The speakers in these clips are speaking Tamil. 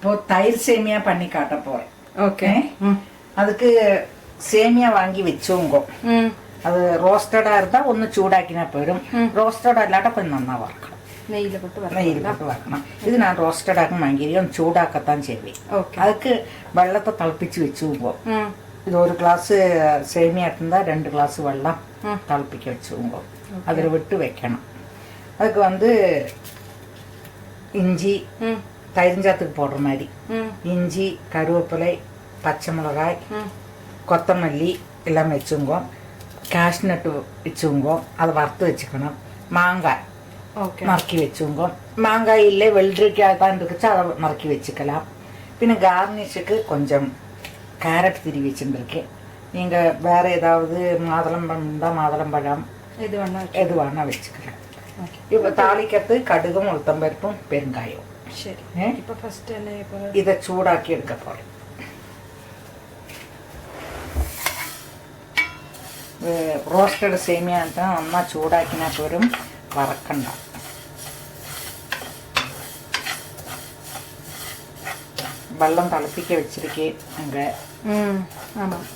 இப்போ தயிர் சேமியா பண்ணி காட்ட போறேன். ஓகே. அதுக்கு சேமியா வாங்கி வச்சோங்க. அது ரோஸ்டடா இருந்தா ஒன்று சூடாக்கினா போயிடும். ரோஸ்டடா இல்லாட்டா கொஞ்சம் நன்னா வறுக்கணும். நெய்யில் போட்டு வறுக்கணும். இது நான் ரோஸ்டடாக வாங்கிடுவேன், சூடாக்கத்தான் செய்வேன். அதுக்கு வெள்ளத்தை திளப்பிச்சு வச்சுவோங்க. இது 1 கிளாஸ் சேமியா இருந்தா 2 கிளாஸ் வெள்ளம் திளப்பிக்க வச்சுவோங்க. அதில் விட்டு வைக்கணும். அதுக்கு வந்து இஞ்சி தயிர்ஞ்சாத்துக்கு போடுற மாதிரி இஞ்சி, கருவேப்பிலை, பச்சை மிளகாய், கொத்தமல்லி எல்லாம் வச்சுங்க. காஷ்நட்டு வச்சுங்க, அதை வறுத்து வச்சுக்கணும். மாங்காய் நறுக்கி வச்சுங்க. மாங்காய் இல்லை வெள்ளரிக்காய் தான் இருக்குச்சு, அதை நறுக்கி வச்சுக்கலாம். பின்ன கார்னிஷுக்கு கொஞ்சம் கேரட் திருவி வச்சுருக்கேன். நீங்கள் வேறு ஏதாவது மாதுளம்பழம் இருந்தால் மாதுளம்பழம் எது வேணா வச்சுக்கலாம். இப்போ தாளிக்கிறது கடுகும், உளுத்தம்பருப்பும், பெருங்காயம். சரி, இப்போ ஃபர்ஸ்ட் என்ன இதை சூடாக்கி எடுக்க போகிறேன். ரோஸ்டட் சேமியா தான் அம்மா சூடாக்கினா போரும், வறக்கண்டா. வெள்ளம் திளப்பிக்க வச்சிருக்கேன் அங்கே. ஆமாம்,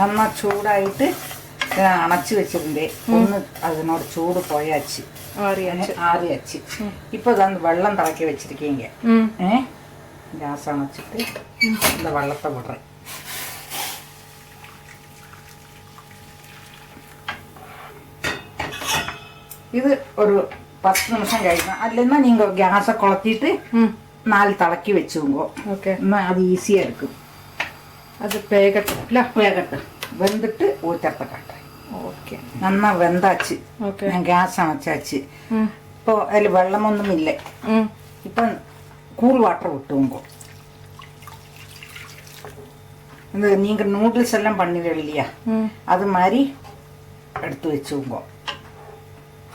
நல்லா சூடாயிட்டு அணைச்சி வச்சிருந்தேன். ஒன்று அதனோட சூடு போயாச்சு, ஆறியாச்சு. இப்போ அந்த வெள்ளம் திளக்கி வச்சிருக்கீங்க. கேஸ் அணைச்சிட்டு இந்த வெள்ளத்தை விடுறேன். இது ஒரு 10 நிமிஷம் கழிக்கும். அதுலன்னா நீங்க கேஸை கொளுத்திட்டு 4 திளக்கி வச்சுங்க. ஓகே, அது ஈஸியா இருக்கும். அது வேகட்டும். வெந்துட்டு ஊற்றத்தை காட்டுறேன். ஓகே, நன்னா வெந்தாச்சு. ஓகே, நான் கேஸ் அணைச்சாச்சு. இப்போ அதில் வெள்ளமொന്നും இல்லை. இப்போ கூல் வாட்டர் விட்டுவோங்க. இந்த நீங்கள் நூடுல்ஸ் எல்லாம் பண்ணிடுற இல்லையா, அது மாதிரி எடுத்து வச்சுவோங்க.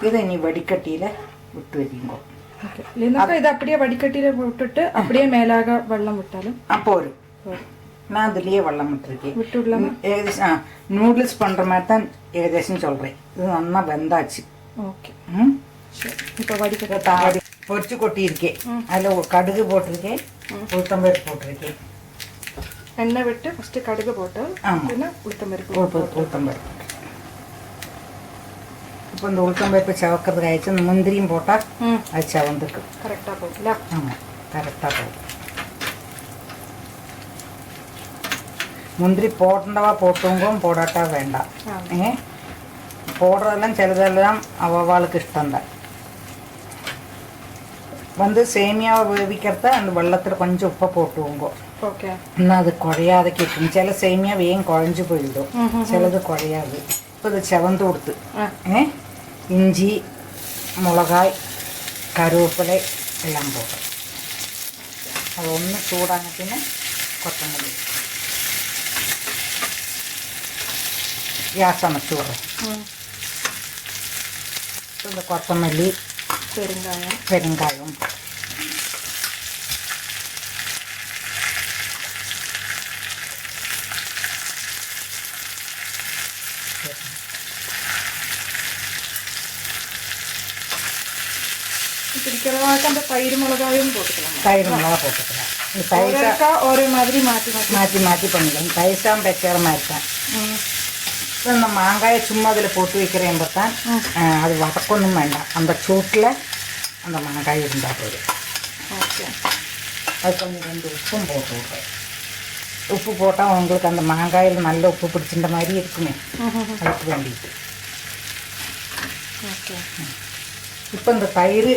இதை நீ வடிகட்டியில் விட்டு வைங்க. இது அப்படியே வடிகட்டியில் விட்டுட்டு அப்படியே மேலாக வெள்ளம் விட்டாலும் அப்போ ஒரு நான் அதுலேயே வெள்ளம் விட்டுருக்கேன். ஏகதேசம் நூடுல்ஸ் பண்ணுற மாதிரி தான் ஏகதேசம் சொல்கிறேன். இது நல்லா வெந்தாச்சு. ஓகே, இப்போ வடிகட்டி பொரிச்சு கொட்டியிருக்கேன். அதில் கடுகு போட்டிருக்கேன், உளுத்தம்பருப்பு போட்டிருக்கேன். எண்ணெய் விட்டு ஃபஸ்ட்டு கடுகு போட்டு உளுத்தம்பருப்பு. இப்போ இந்த உளுத்தம்பருப்பு செவக்கிறதுக்கு ஆயிடுச்சு. இந்த முந்திரியும் போட்டால் அது செவந்துக்கு கரெக்டாக போகுங்களா? ஆமாம், கரெக்டாக போகும். முந்திரி போட்டவா போட்டுங்க, போடாட்டா வேண்டாம். போடுறதெல்லாம் சிலதெல்லாம் அவளுக்கு இஷ்டம்தான். வந்து சேமியாவை வேவிக்கிறத அந்த வெள்ளத்தில் கொஞ்சம் உப்பை போட்டுவோங்க. ஓகே, இன்னும் அது குழையாத கேட்கும். சில சேமியா வேகம் குழஞ்சு போயிடும், சிலது குழையாது. இப்போ இது செவந்து கொடுத்து இஞ்சி, மிளகாய், கருவேப்பிலை எல்லாம் போடும். அது ஒன்று சூடானப்பின்னு கொத்தமல்லி கேஸ் அணைச்சி விடுறேன். இந்த கொத்தமல்லி, பெருங்காயம் பிடிக்கிறவாக்கு அந்த தயிர் மிளகாயும் போட்டுக்கலாம். தயிர் மிளகா போட்டுக்கலாம். தயிர்க்கா ஒரே மாதிரி மாற்றி மாற்றி பண்ணிக்கலாம். தயிர்சாம் வைக்கிற மாதிரி தான். இந்த மாங்காயை சும்மா அதில் போட்டு வைக்கிறேன் தான். அது வதக்கொன்னும் வேண்டாம், அந்த சூட்டில் அந்த மாங்காய் இருந்தால் போதும். ஓகே, அது கொஞ்சம் 2 உப்பும் போட்டு விட்றேன். உப்பு போட்டால் உங்களுக்கு அந்த மாங்காயில் நல்ல உப்பு பிடிச்சின்ற மாதிரி இருக்குமே, அதுக்கு வேண்டிட்டு. ஓகே, இப்போ இந்த தயிர்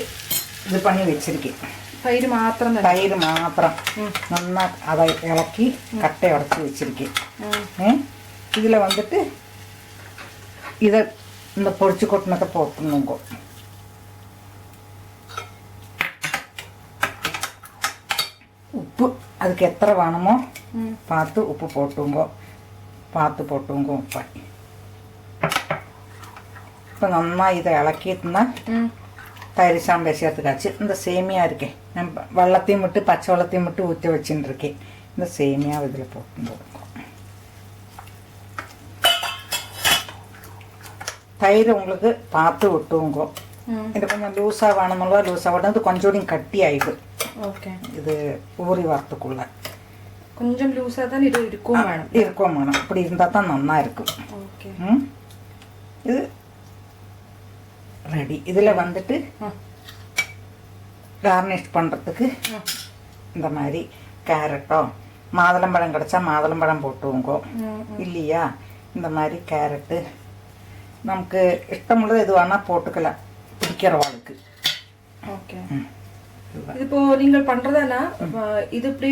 இது பண்ணி வச்சுருக்கேன். தயிர் மாத்திரம் நல்லா அதை இறக்கி கட்டை உடச்சி வச்சுருக்கேன். இதில் வந்துட்டு இதை இந்த பொரிச்சு கொட்டினத்தை போட்டுணுங்க. உப்பு அதுக்கு எத்தனை வேணுமோ பார்த்து உப்பு போட்டுங்க. உப்பை இப்போ நல்லா இதை இலக்கிட்டுனா தயிர் சாம்பார் சேர்த்துக்காச்சு. இந்த சேமியா இருக்கேன், நம்ம வெள்ளத்தையும் விட்டு பச்சை வெள்ளத்தையும் விட்டு ஊற்றி வச்சுன்னு இருக்கேன். இந்த சேமியா இதில் போட்டுங்க. தயிர் உங்களுக்கு பார்த்து விட்டுங்க. இது கொஞ்சம் லூஸாக வேணுமுள்ள லூஸாக வேணும். இது கொஞ்சோடையும் கட்டியாயிடும். ஓகே. இது ஊறி வரத்துக்குள்ள கொஞ்சம் லூஸாக தான் இது இருக்கும் வேணும். இருக்கும் வேணும். அப்படி இருந்தால் தான் நல்லா இருக்கும். ஓகே. இது ரெடி. இதில் வந்துட்டு கார்னிஷ் பண்ணுறதுக்கு இந்த மாதிரி கேரட்டோ மாதுளம்பழம் கிடச்சா மாதுளம்பழம் போட்டுவோங்க. இல்லையா இந்த மாதிரி கேரட்டு நமக்கு இஷ்டமுள்ளது எது வேணால் போட்டுக்கலாம் பிடிக்கிறவாளுக்கு. ஓகே. இது இப்போ நீங்கள் பண்ணுறதானா இது இப்படி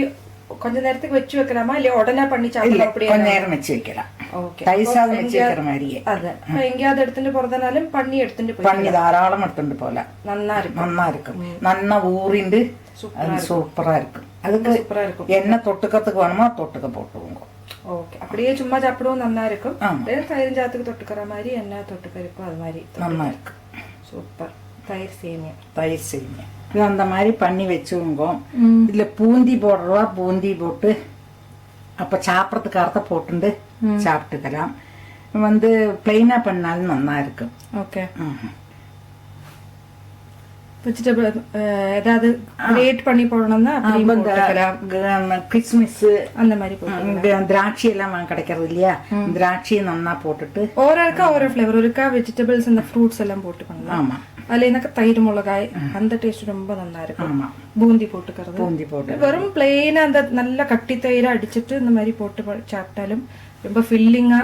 கொஞ்ச நேரத்துக்கு வச்சு வைக்கலாமா இல்லை உடனே பண்ணி சாப்பிடலாம்? அப்படியே கொஞ்ச நேரம் வச்சு வைக்கலாம். ஓகே. தயிர் சாதம் வச்சு வைக்கிற மாதிரியே. அது எங்கேயாவது எடுத்துட்டு போறதுனாலும் பண்ணி எடுத்துட்டு பண்ணி தாராளம் எடுத்துட்டு போல. நல்லா இருக்கும். நல்லா இருக்கும். நல்லா ஊறிண்டு சூப்பரா இருக்கும். அதுக்கு சூப்பரா இருக்கும். என்ன தொட்டுக்கிறதுக்கு வேணுமோ தொட்டுக்க போட்டுவோங்க. ஓகே. அப்படியே சும்மா சாப்பிடவும் நல்லா இருக்கும். தயிர் சாத்துக்கு தொட்டுக்கிற மாதிரி என்ன தொட்டுக்க இருக்கும் அது மாதிரி நல்லா இருக்கு. சூப்பர். தயிர் சேமியா. தயிர் சேமியா இது அந்த மாதிரி பண்ணி வச்சுவோங்க. இதுல பூந்தி போடுறவா பூந்தி போட்டு அப்ப சாப்பிட்றதுக்கு அர்த்தம் போட்டுண்டு சாப்பிட்டுக்கலாம். வந்து பிளெயினா பண்ணாலும் நல்லா இருக்கும். ஓகே. வெஜிடபிள் ஏதாவது கிரேட் பண்ணி போடணும்னா கிறிஸ்மஸ் அந்த மாதிரி திராட்சை எல்லாம் கிடைக்கிறது இல்லையா, திராட்சையை நல்லா போட்டுட்டு ஓரக்கா ஒரு ஃப்ளேவர் ஒருக்கா வெஜிடபிள்ஸ் அந்த ஃப்ரூட்ஸ் எல்லாம் போட்டு பண்ணலாம். ஆமா. அதுல எனக்கு தயிர் மிளகாய் அந்த டேஸ்ட் ரொம்ப நல்லா இருக்கும். ஆமா. பூந்தி போட்டுக்கிறது. பூந்தி போட்டு வெறும் பிளெயினா அந்த நல்ல கட்டி தயிரை அடிச்சிட்டு இந்த மாதிரி போட்டு சாப்பிட்டாலும் ரொம்ப ஃபில்லிங்கா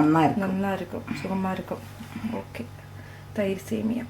நல்லா இருக்கும். நல்லா இருக்கும். சுகமா இருக்கும். ஓகே. தயிர் சேமியா.